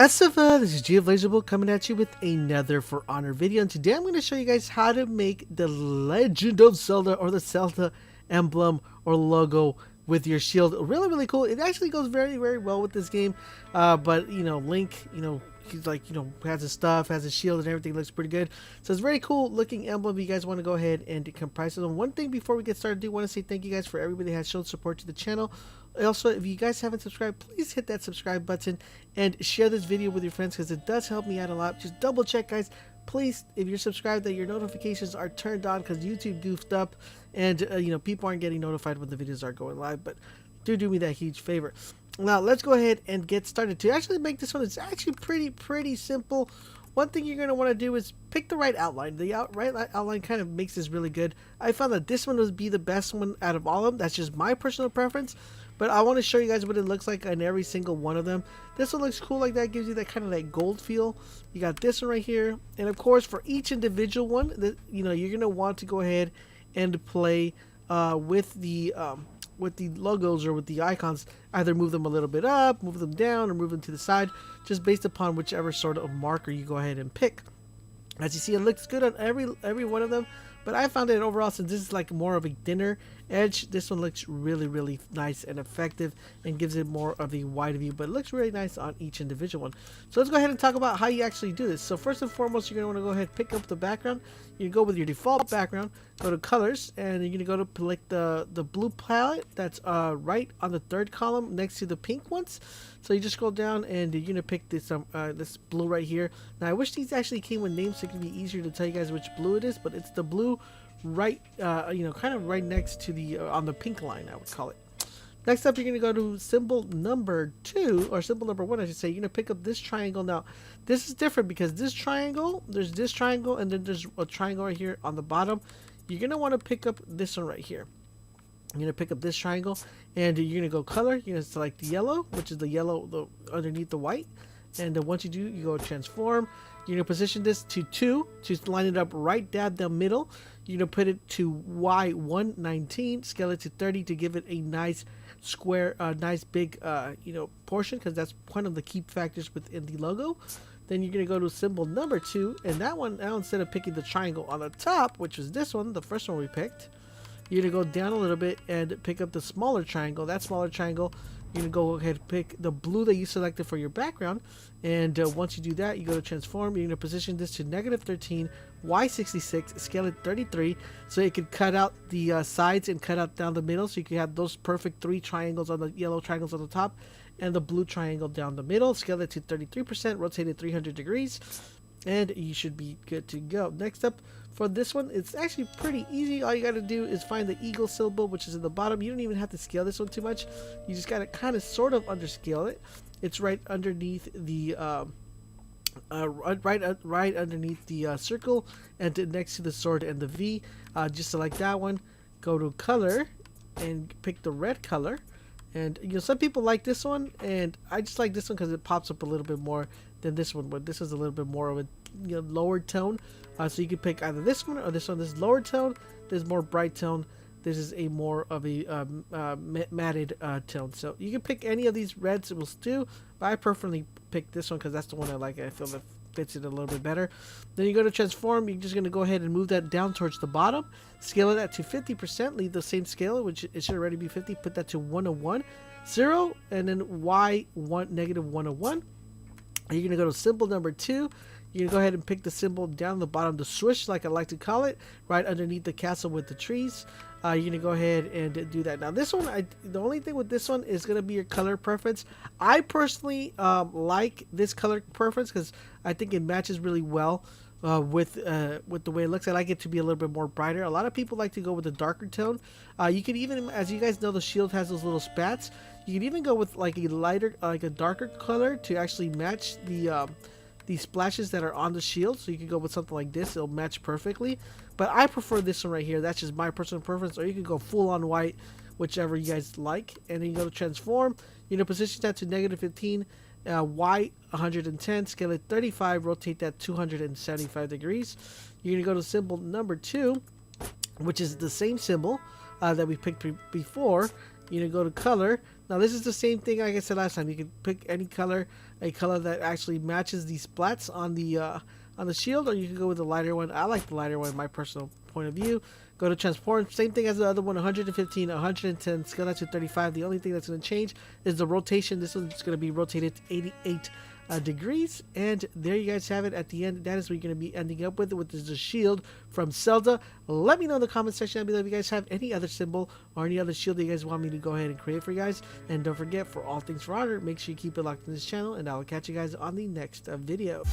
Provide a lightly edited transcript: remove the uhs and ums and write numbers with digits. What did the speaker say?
Asifa, this is LaserBolt coming at you with another For Honor video, and today I'm going to show you guys how to make the Legend of Zelda or the Zelda Emblem or logo with your shield. Really cool. It actually goes very well with this game, but Link, he's like, has his stuff, has his shield and everything, looks pretty good. So it's very cool looking emblem. You guys want to go ahead and comprise it. And one thing before we get started, I do want to say thank you guys for everybody that has shown support to the channel. Also, if you guys haven't subscribed, please hit that subscribe button and share this video with your friends because it does help me out a lot. Just double check, guys, please, if you're subscribed, that your notifications are turned on because YouTube goofed up and people aren't getting notified when the videos are going live. But do me that huge favor. Now let's go ahead and get started. To actually make this one, it's actually pretty simple. One thing you're going to want to do is pick the right outline. The right outline kind of makes this really good. I found that this one would be the best one out of all of them. That's just my personal preference. But I want to show you guys what it looks like on every single one of them. This one looks cool like that. Gives you that kind of like gold feel. You got this one right here. And of course, for each individual one, you're going to want to go ahead and play with the logos or with the icons. Either move them a little bit up, move them down, or move them to the side, just based upon whichever sort of marker you go ahead and pick. As you see, it looks good on every one of them, but I found that overall, since this is like more of a thinner edge, this one looks really nice and effective and gives it more of a wide view, but it looks really nice on each individual one. So let's go ahead and talk about how you actually do this. So first and foremost, you're going to want to go ahead and pick up the background. You go with your default background, go to colors, and you're going to go to select the blue palette that's right on the third column next to the pink ones. So you just scroll down and you're going to pick this this blue right here. Now I wish these actually came with names so it could be easier to tell you guys which blue it is, but it's the blue right kind of right next to the on the pink line, I would call it. Next up, you're going to go to symbol number 2, or symbol number 1 I should say. You're going to pick up this triangle. Now this is different because this triangle, there's this triangle, and then there's a triangle right here on the bottom. You're going to want to pick up this one right here. You're going to pick up this triangle, and you're going to go color. You're going to select the yellow, which is the yellow underneath the white, and then once you do, you go transform. You're going to position this to 2 to line it up right down the middle. You're going to put it to Y119, scale it to 30 to give it a nice square, nice big portion, because that's one of the key factors within the logo. Then you're going to go to symbol number 2, and that one, now instead of picking the triangle on the top, which was this one, the first one we picked, you're going to go down a little bit and pick up the smaller triangle. That smaller triangle, you're going to go ahead and pick the blue that you selected for your background. And once you do that, you go to transform. You're going to position this to -13, Y66, scale it 33, so it can cut out the sides and cut out down the middle. So you can have those perfect 3 triangles on the yellow triangles on the top and the blue triangle down the middle. Scale it to 33%, rotate it 300 degrees. And you should be good to go. Next up, for this one, it's actually pretty easy. All you got to do is find the eagle symbol, which is in the bottom. You don't even have to scale this one too much. You just got to kind of sort of underscale it. It's right underneath the right underneath the circle, and next to the sword and the V. Just select that one. Go to color and pick the red color. And some people like this one, and I just like this one because it pops up a little bit more than this one. But this is a little bit more of a lower tone, so you can pick either this one or this one. This is lower tone. This is more bright tone. This is a more of a matted tone. So you can pick any of these reds. It will do, but I preferably pick this one because that's the one I like. I feel that fits it a little bit better. Then you go to transform. You're just going to go ahead and move that down towards the bottom. Scale it at to 50%. Leave the same scale, which it should already be 50. Put that to 101, 0, and then Y1 -101. You're going to go to symbol number 2. You're going to go ahead and pick the symbol down the bottom, the swoosh, like I like to call it, right underneath the castle with the trees. You're going to go ahead and do that. Now this one, the only thing with this one is going to be your color preference. I personally like this color preference because I think it matches really well with the way it looks. I like it to be a little bit more brighter. A lot of people like to go with a darker tone. You can even, as you guys know, the shield has those little spats. You can even go with like a lighter, like a darker color to actually match the splashes that are on the shield. So you can go with something like this. It'll match perfectly. But I prefer this one right here. That's just my personal preference. Or you can go full on white, whichever you guys like. And then you go to transform. You know, position that to -15. Y110, scale it 35, rotate that 275 degrees. You're going to go to symbol number 2, which is the same symbol that we picked before. You're gonna go to color. Now this is the same thing like I said last time. You can pick any color, a color that actually matches the splats on the shield, or you can go with the lighter one. I like the lighter one, my personal point of view. Go to transform, same thing as the other one, 115, 110, scale that to 35. The only thing that's going to change is the rotation. This one's going to be rotated 88 degrees, and there you guys have it. At the end, that is what you're going to be ending up with, which is the shield from Zelda. Let me know in the comment section down below if you guys have any other symbol or any other shield that you guys want me to go ahead and create for you guys. And don't forget, for all things For Honor, make sure you keep it locked in this channel, and I will catch you guys on the next video.